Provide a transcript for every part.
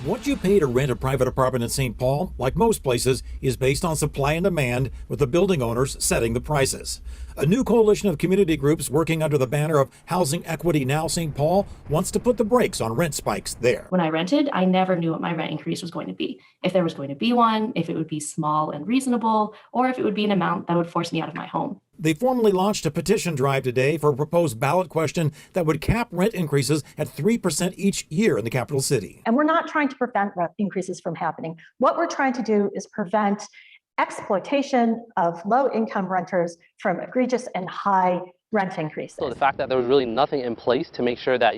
What you pay to rent a private apartment in St. Paul, like most places, is based on supply and demand, with the building owners setting the prices. A new coalition of community groups working under the banner of Housing Equity Now St. Paul wants to put the brakes on rent spikes there. When I rented, I never knew what my rent increase was going to be. If there was going to be one, if it would be small and reasonable, or if it would be an amount that would force me out of my home. They formally launched a petition drive today for a proposed ballot question that would cap rent increases at 3% each year in the capital city. And we're not trying to prevent rent increases from happening. What we're trying to do is prevent exploitation of low-income renters from egregious and high rent increases. So the fact that there was really nothing in place to make sure that,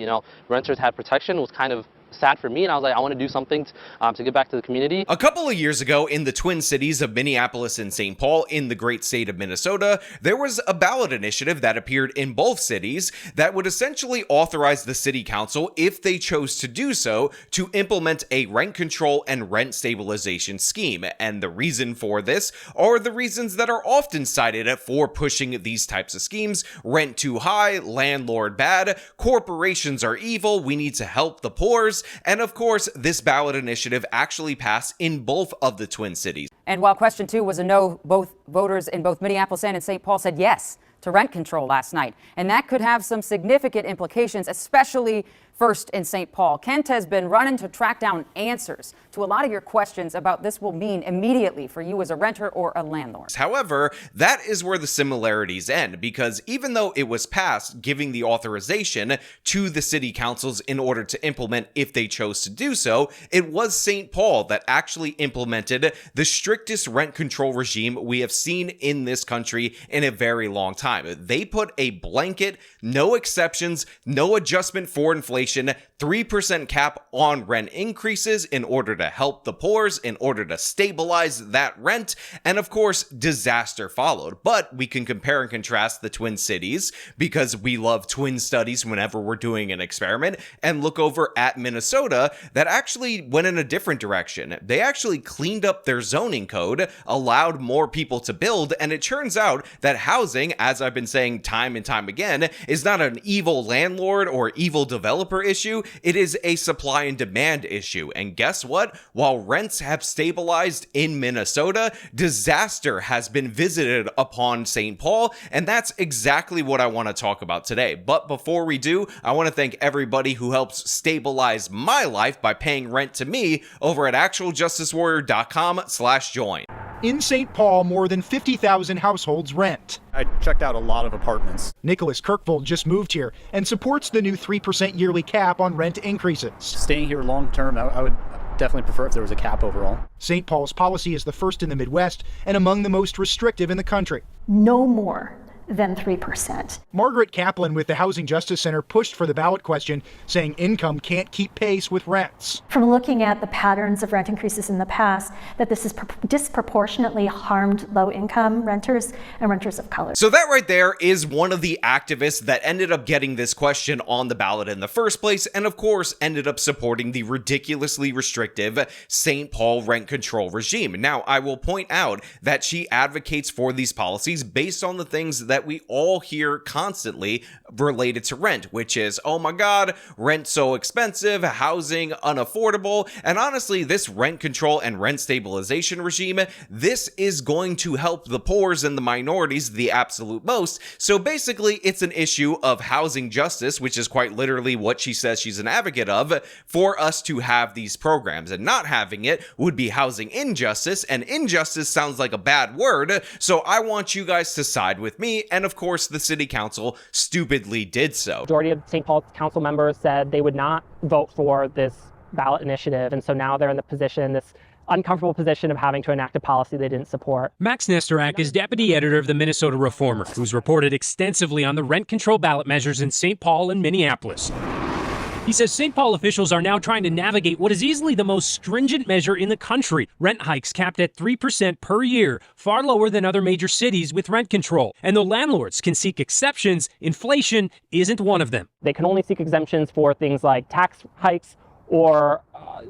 renters had protection was kind of sad for me, and I was like, I want to do something to give back to the community. A couple of years ago, in the twin cities of Minneapolis and St. Paul in the great state of Minnesota, there was a ballot initiative that appeared in both cities that would essentially authorize the city council, if they chose to do so, to implement a rent control and rent stabilization scheme. And the reason for this are the reasons that are often cited for pushing these types of schemes: rent too high, landlord bad, corporations are evil, we need to help the poor. And of course, this ballot initiative actually passed in both of the twin cities. And while question 2 was a no, both voters in both Minneapolis and St. Paul said yes to rent control last night. And that could have some significant implications, especially first in St. Paul. Kent has been running to track down answers to a lot of your questions about this will mean immediately for you as a renter or a landlord. However, that is where the similarities end, because even though it was passed giving the authorization to the city councils in order to implement if they chose to do so, it was St. Paul that actually implemented the strictest rent control regime we have seen in this country in a very long time. They put a blanket, no exceptions, no adjustment for inflation, 3% cap on rent increases in order to help the poor, in order to stabilize that rent, and of course, disaster followed. But we can compare and contrast the twin cities, because we love twin studies whenever we're doing an experiment, and look over at Minnesota that actually went in a different direction. They actually cleaned up their zoning code, allowed more people to build, and it turns out that housing, as I've been saying time and time again, is not an evil landlord or evil developer issue. It is a supply and demand issue. And guess what? While rents have stabilized in Minnesota, disaster has been visited upon St. Paul, and that's exactly what I want to talk about today. But before we do, I want to thank everybody who helps stabilize my life by paying rent to me over at actualjusticewarrior.com/join. In St. Paul, more than 50,000 households rent. I checked out a lot of apartments. Nicholas Kirkvold just moved here and supports the new 3% yearly cap on rent increases. Staying here long term, I would definitely prefer if there was a cap overall. St. Paul's policy is the first in the Midwest and among the most restrictive in the country. No more than 3%. Margaret Kaplan with the Housing Justice Center pushed for the ballot question, saying income can't keep pace with rents. From looking at the patterns of rent increases in the past, that this has disproportionately harmed low-income renters and renters of color. So that right there is one of the activists that ended up getting this question on the ballot in the first place, and of course ended up supporting the ridiculously restrictive St. Paul rent control regime. Now, I will point out that she advocates for these policies based on the things that we all hear constantly related to rent, which is, oh my god, rent so expensive, housing unaffordable. And honestly, this rent control and rent stabilization regime, this is going to help the poor and the minorities the absolute most. So basically, it's an issue of housing justice, which is quite literally what she says she's an advocate of, for us to have these programs. And not having it would be housing injustice, and injustice sounds like a bad word, so I want you guys to side with me. And of course, the city council stupidly did so. Majority of St. Paul council members said they would not vote for this ballot initiative, and so now they're in this uncomfortable position of having to enact a policy they didn't support. Max Nestorak is deputy editor of the Minnesota Reformer, who's reported extensively on the rent control ballot measures in St. Paul and Minneapolis. He says St. Paul officials are now trying to navigate what is easily the most stringent measure in the country. Rent hikes capped at 3% per year, far lower than other major cities with rent control. And though landlords can seek exceptions, inflation isn't one of them. They can only seek exemptions for things like tax hikes or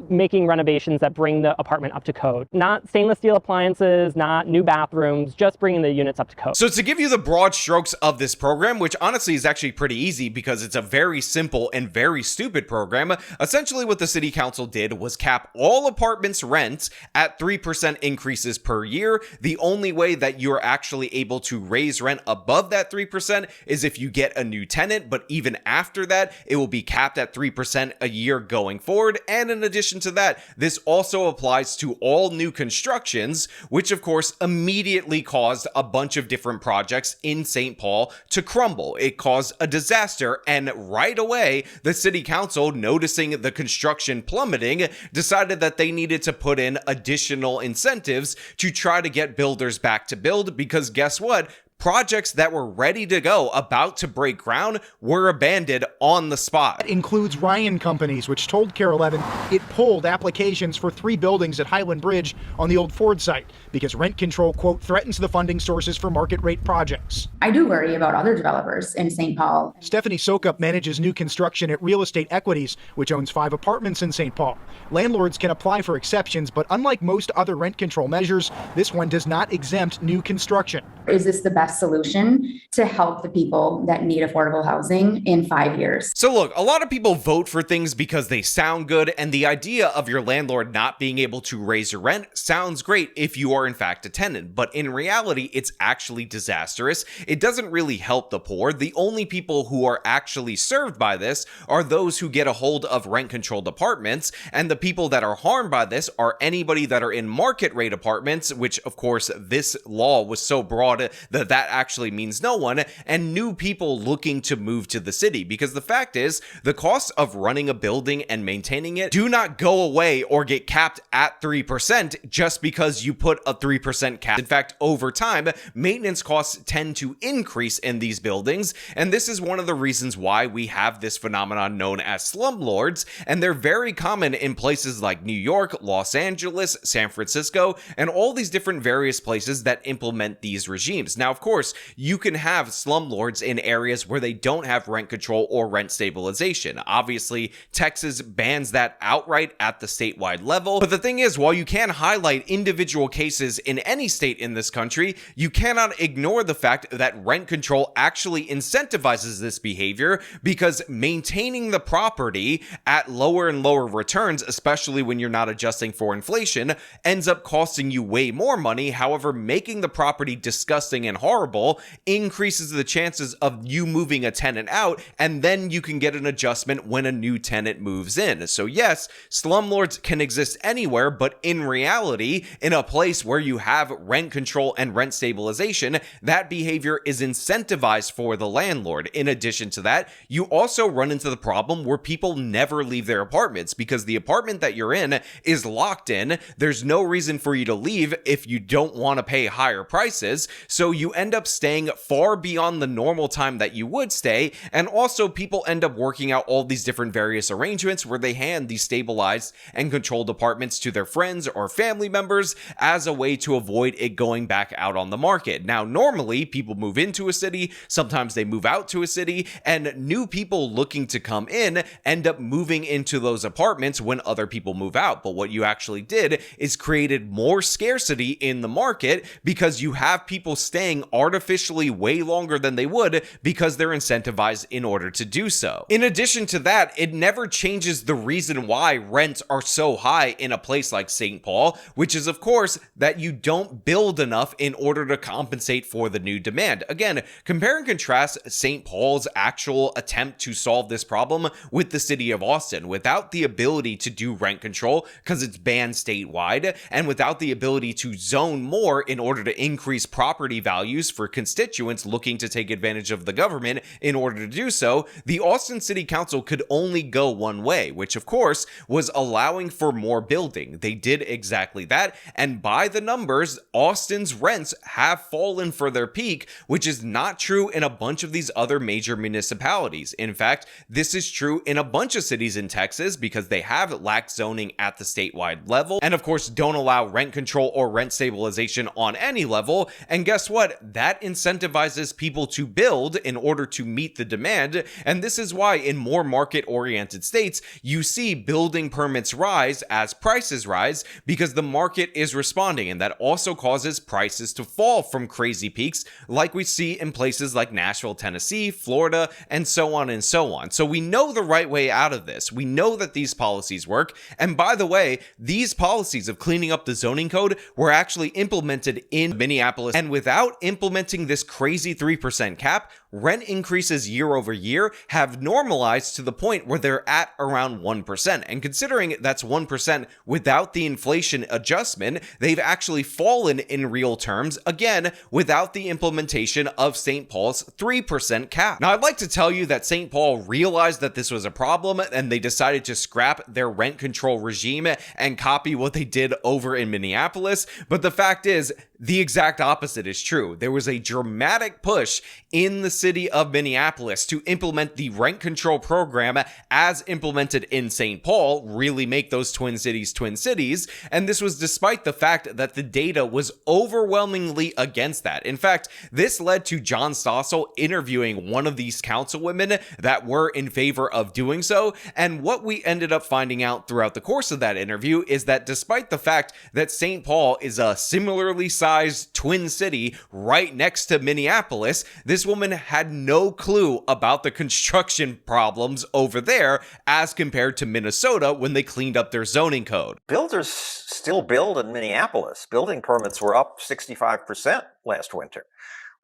making renovations that bring the apartment up to code. Not stainless steel appliances, not new bathrooms, just bringing the units up to code. So to give you the broad strokes of this program, which honestly is actually pretty easy because it's a very simple and very stupid program, essentially what the city council did was cap all apartments' rents at 3% increases per year. The only way that you're actually able to raise rent above that 3% is if you get a new tenant, but even after that, it will be capped at 3% a year going forward. And in addition to that, this also applies to all new constructions, which of course immediately caused a bunch of different projects in St. Paul to crumble. It caused a disaster, and right away, the city council, noticing the construction plummeting, decided that they needed to put in additional incentives to try to get builders back to build, because guess what? Projects that were ready to go, about to break ground, were abandoned on the spot. That includes Ryan Companies, which told KARE 11 it pulled applications for 3 buildings at Highland Bridge on the old Ford site because rent control, quote, threatens the funding sources for market rate projects. I do worry about other developers in St. Paul. Stephanie Sokup manages new construction at Real Estate Equities, which owns 5 apartments in St. Paul. Landlords can apply for exceptions, but unlike most other rent control measures, this one does not exempt new construction. Is this the best solution to help the people that need affordable housing in 5 years? So look, a lot of people vote for things because they sound good, and the idea of your landlord not being able to raise your rent sounds great if you are in fact a tenant, but in reality, it's actually disastrous. It doesn't really help the poor. The only people who are actually served by this are those who get a hold of rent-controlled apartments, and the people that are harmed by this are anybody that are in market rate apartments, which of course this law was so broad that that actually means no one, and new people looking to move to the city, because the fact is the cost of running a building and maintaining it do not go away or get capped at 3% just because you put a 3% cap. In fact, over time, maintenance costs tend to increase in these buildings, and this is one of the reasons why we have this phenomenon known as slumlords, and they're very common in places like New York, Los Angeles, San Francisco, and all these different various places that implement these regimes. Now, of course, you can have slumlords in areas where they don't have rent control or rent stabilization. Obviously, Texas bans that outright at the statewide level. But the thing is, while you can highlight individual cases in any state in this country, you cannot ignore the fact that rent control actually incentivizes this behavior, because maintaining the property at lower and lower returns, especially when you're not adjusting for inflation, ends up costing you way more money. However, making the property disgusting and horrible increases the chances of you moving a tenant out, and then you can get an adjustment when a new tenant moves in. So yes, slumlords can exist anywhere, but in reality, in a place where you have rent control and rent stabilization, that behavior is incentivized for the landlord. In addition to that, you also run into the problem where people never leave their apartments, because the apartment that you're in is locked in. There's no reason for you to leave if you don't want to pay higher prices, so you end up staying far beyond the normal time that you would stay. And also, people end up working out all these different various arrangements where they hand these stabilized and controlled apartments to their friends or family members as a way to avoid it going back out on the market. Now, normally people move into a city, sometimes they move out to a city, and new people looking to come in end up moving into those apartments when other people move out. But what you actually did is created more scarcity in the market, because you have people staying artificially way longer than they would because they're incentivized in order to do so. In addition to that, it never changes the reason why rents are so high in a place like St. Paul, which is of course that you don't build enough in order to compensate for the new demand. Again, compare and contrast St. Paul's actual attempt to solve this problem with the city of Austin. Without the ability to do rent control because it's banned statewide, and without the ability to zone more in order to increase property values for constituents looking to take advantage of the government in order to do so, the Austin City Council could only go one way, which of course was allowing for more building. They did exactly that, and by the numbers, Austin's rents have fallen for their peak, which is not true in a bunch of these other major municipalities. In fact, this is true in a bunch of cities in Texas because they have lax zoning at the statewide level, and of course don't allow rent control or rent stabilization on any level. And guess what? that incentivizes people to build in order to meet the demand. And this is why in more market-oriented states, you see building permits rise as prices rise, because the market is responding. And that also causes prices to fall from crazy peaks like we see in places like Nashville, Tennessee, Florida, and so on and so on. So we know the right way out of this. We know that these policies work. And by the way, these policies of cleaning up the zoning code were actually implemented in Minneapolis. And without implementing this crazy 3% cap, rent increases year over year have normalized to the point where they're at around 1%. And considering that's 1% without the inflation adjustment, they've actually fallen in real terms, again, without the implementation of St. Paul's 3% cap. Now, I'd like to tell you that St. Paul realized that this was a problem and they decided to scrap their rent control regime and copy what they did over in Minneapolis. But the fact is, the exact opposite is true. There was a dramatic push in the city of Minneapolis to implement the rent control program as implemented in St. Paul, really make those twin cities. And this was despite the fact that the data was overwhelmingly against that. In fact, this led to John Stossel interviewing one of these councilwomen that were in favor of doing so. And what we ended up finding out throughout the course of that interview is that despite the fact that St. Paul is a similarly sized twin city right next to Minneapolis, this woman had no clue about the construction problems over there as compared to Minnesota when they cleaned up their zoning code. Builders still build in Minneapolis. Building permits were up 65% last winter.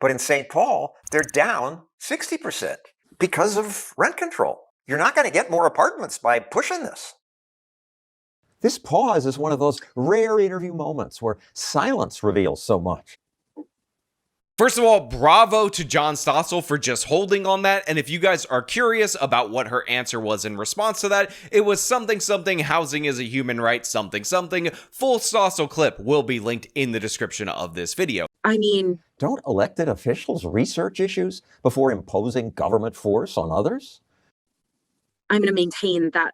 But in St. Paul, they're down 60% because of rent control. You're not going to get more apartments by pushing this. This pause is one of those rare interview moments where silence reveals so much. First of all, bravo to John Stossel for just holding on that. And if you guys are curious about what her answer was in response to that, it was something, housing is a human right, something. Full Stossel clip will be linked in the description of this video. I mean, don't elected officials research issues before imposing government force on others? I'm going to maintain that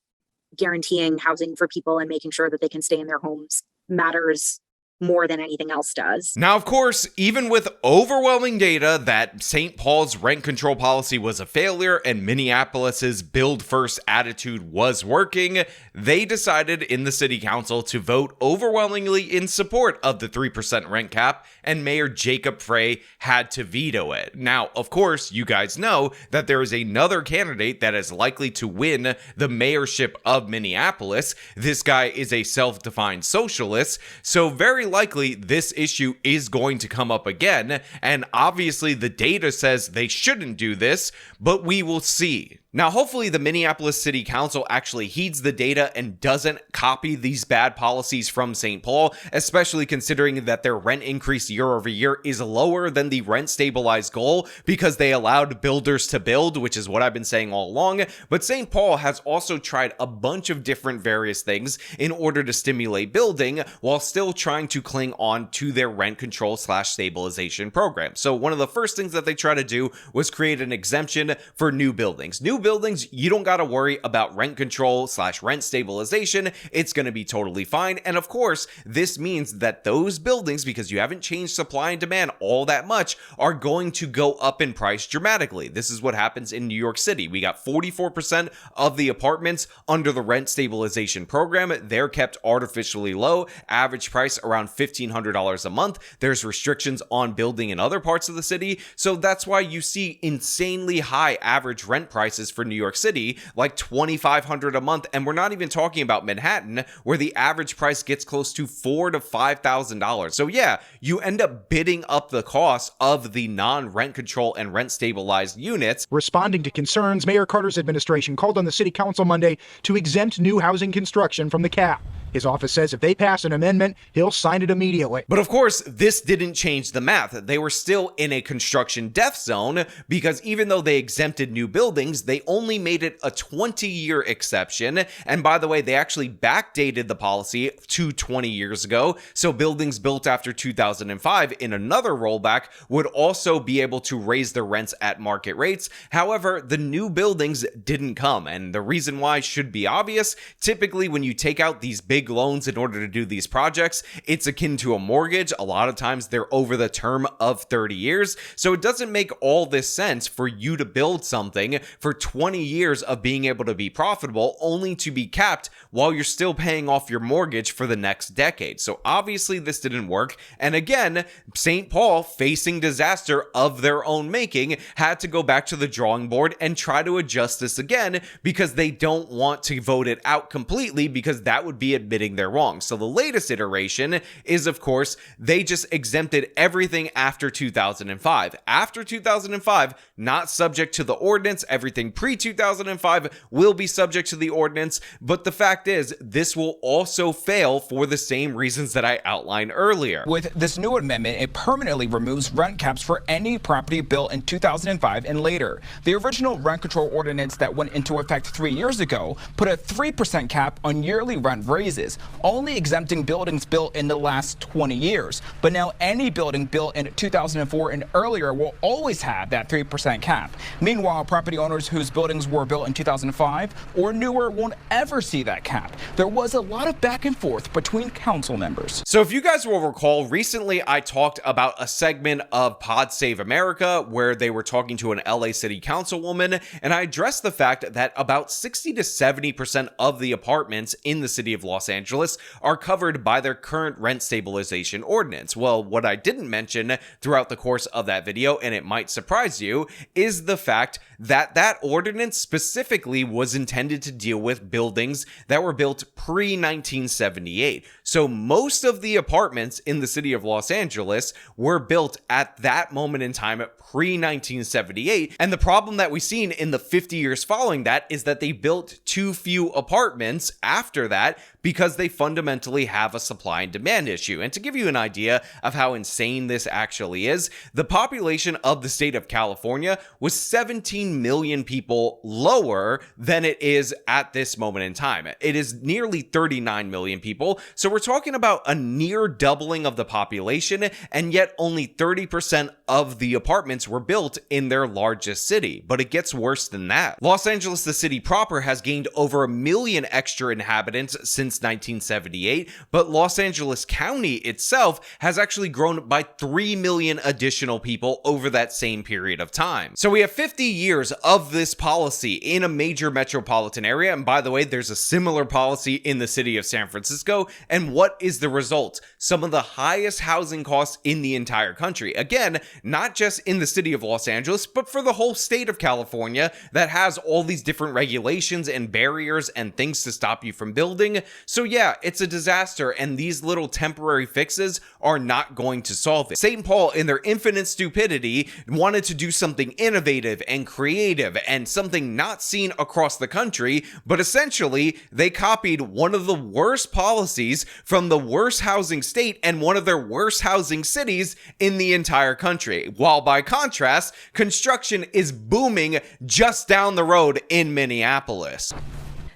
guaranteeing housing for people and making sure that they can stay in their homes matters more than anything else does. Now, of course, even with overwhelming data that St. Paul's rent control policy was a failure and Minneapolis's build first attitude was working, they decided in the city council to vote overwhelmingly in support of the 3% rent cap, and Mayor Jacob Frey had to veto it. Now, of course, you guys know that there is another candidate that is likely to win the mayorship of Minneapolis. This guy is a self-defined socialist, so very likely this issue is going to come up again, and obviously the data says they shouldn't do this, but we will see. Now, hopefully the Minneapolis City Council actually heeds the data and doesn't copy these bad policies from St. Paul, especially considering that their rent increase year over year is lower than the rent stabilized goal because they allowed builders to build, which is what I've been saying all along. But St. Paul has also tried a bunch of different various things in order to stimulate building while still trying to cling on to their rent control / stabilization program. So one of the first things that they try to do was create an exemption for new buildings. New buildings, you don't got to worry about rent control / rent stabilization. It's going to be totally fine. And of course, this means that those buildings, because you haven't changed supply and demand all that much, are going to go up in price dramatically. This is what happens in New York City. We got 44% of the apartments under the rent stabilization program. They're kept artificially low, average price around $1,500 a month. There's restrictions on building in other parts of the city. So that's why you see insanely high average rent prices for New York City, like $2,500 a month. And we're not even talking about Manhattan, where the average price gets close to $4,000 to $5,000. So yeah, you end up bidding up the cost of the non-rent control and rent stabilized units. Responding to concerns, Mayor Carter's administration called on the city council Monday to exempt new housing construction from the cap. His office says if they pass an amendment, he'll sign it immediately. But of course, this didn't change the math. They were still in a construction death zone because even though they exempted new buildings, they only made it a 20-year exception. And by the way, they actually backdated the policy to 20 years ago. So buildings built after 2005 in another rollback would also be able to raise their rents at market rates. However, the new buildings didn't come. And the reason why should be obvious. Typically, when you take out these big big loans in order to do these projects. It's akin to a mortgage. A lot of times they're over the term of 30 years. So it doesn't make all this sense for you to build something for 20 years of being able to be profitable only to be capped while you're still paying off your mortgage for the next decade. So obviously this didn't work. And again, St. Paul, facing disaster of their own making, had to go back to the drawing board and try to adjust this again because they don't want to vote it out completely, because that would be admitting they're wrong. So the latest iteration is, of course, they just exempted everything after 2005. After 2005, not subject to the ordinance. Everything pre-2005 will be subject to the ordinance. But the fact is, this will also fail for the same reasons that I outlined earlier. With this new amendment, it permanently removes rent caps for any property built in 2005 and later. The original rent control ordinance that went into effect 3 years ago put a 3% cap on yearly rent raises, only exempting buildings built in the last 20 years. But now any building built in 2004 and earlier will always have that 3% cap. Meanwhile, property owners whose buildings were built in 2005 or newer won't ever see that cap. There was a lot of back and forth between council members. So if you guys will recall, recently I talked about a segment of Pod Save America where they were talking to an LA City Councilwoman, and I addressed the fact that about 60 to 70% of the apartments in the city of Los Angeles are covered by their current rent stabilization ordinance. Well, what I didn't mention throughout the course of that video, and it might surprise you, is the fact that that ordinance specifically was intended to deal with buildings that were built pre-1978. So most of the apartments in the city of Los Angeles were built at that moment in time pre-1978. And the problem that we've seen in the 50 years following that is that they built too few apartments after that because they fundamentally have a supply and demand issue. And to give you an idea of how insane this actually is, the population of the state of California was 17 million people lower than it is at this moment in time. It is nearly 39 million people. So we're talking about a near doubling of the population, and yet only 30% of the apartments were built in their largest city. But it gets worse than that. Los Angeles, the city proper, has gained over 1 million extra inhabitants since 1978, but Los Angeles County itself has actually grown by 3 million additional people over that same period of time. So we have 50 years of this policy in a major metropolitan area, and by the way, there's a similar policy in the city of San Francisco, and what is the result? Some of the highest housing costs in the entire country. Again, not just in the city of Los Angeles, but for the whole state of California that has all these different regulations and barriers and things to stop you from building. So yeah, it's a disaster, and these little temporary fixes are not going to solve it. St. Paul, in their infinite stupidity, wanted to do something innovative and creative and something not seen across the country, but essentially they copied one of the worst policies from the worst housing state and one of their worst housing cities in the entire country. While by contrast, construction is booming just down the road in Minneapolis.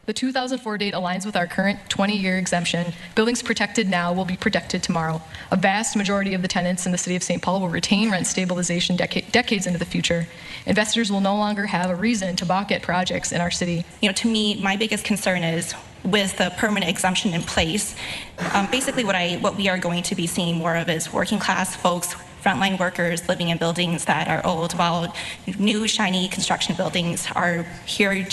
The 2004 date aligns with our current 20-year exemption. Buildings protected now will be protected tomorrow. A vast majority of the tenants in the city of St. Paul will retain rent stabilization decades into the future. Investors will no longer have a reason to balk at projects in our city. To me, my biggest concern is with the permanent exemption in place, basically what we are going to be seeing more of is working class folks, frontline workers living in buildings that are old, while new shiny construction buildings are here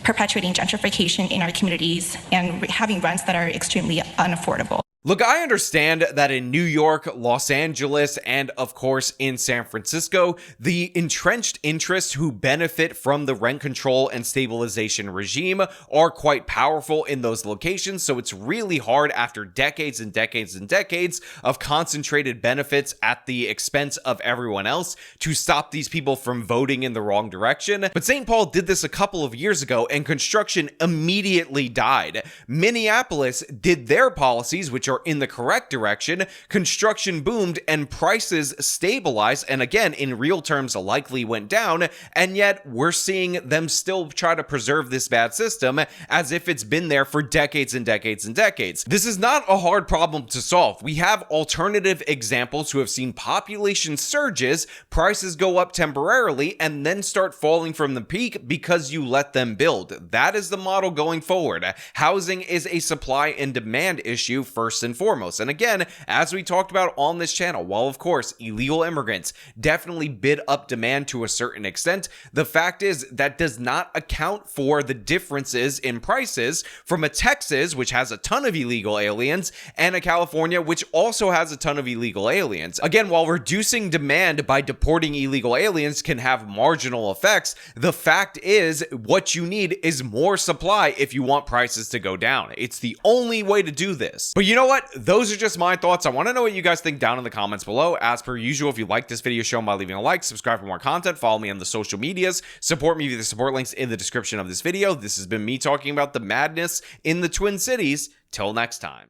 perpetuating gentrification in our communities and having rents that are extremely unaffordable. Look, I understand that in New York, Los Angeles, and of course in San Francisco, the entrenched interests who benefit from the rent control and stabilization regime are quite powerful in those locations, so it's really hard after decades and decades and decades of concentrated benefits at the expense of everyone else to stop these people from voting in the wrong direction. But St. Paul did this a couple of years ago, and construction immediately died. Minneapolis did their policies, which are are in the correct direction, construction boomed and prices stabilized, and again, in real terms, likely went down, and yet we're seeing them still try to preserve this bad system as if it's been there for decades and decades and decades. This is not a hard problem to solve. We have alternative examples who have seen population surges, prices go up temporarily, and then start falling from the peak because you let them build. That is the model going forward. Housing is a supply and demand issue first and foremost. And again, as we talked about on this channel, while of course illegal immigrants definitely bid up demand to a certain extent, the fact is that does not account for the differences in prices from a Texas, which has a ton of illegal aliens, and a California, which also has a ton of illegal aliens. Again, while reducing demand by deporting illegal aliens can have marginal effects, the fact is what you need is more supply if you want prices to go down. It's the only way to do this. But you know what? Those are just my thoughts. I want to know what you guys think down in the comments below. As per usual, if you like this video, show them by leaving a like, subscribe for more content, follow me on the social medias, support me via the support links in the description of this video. This has been me talking about the madness in the Twin Cities. Till next time.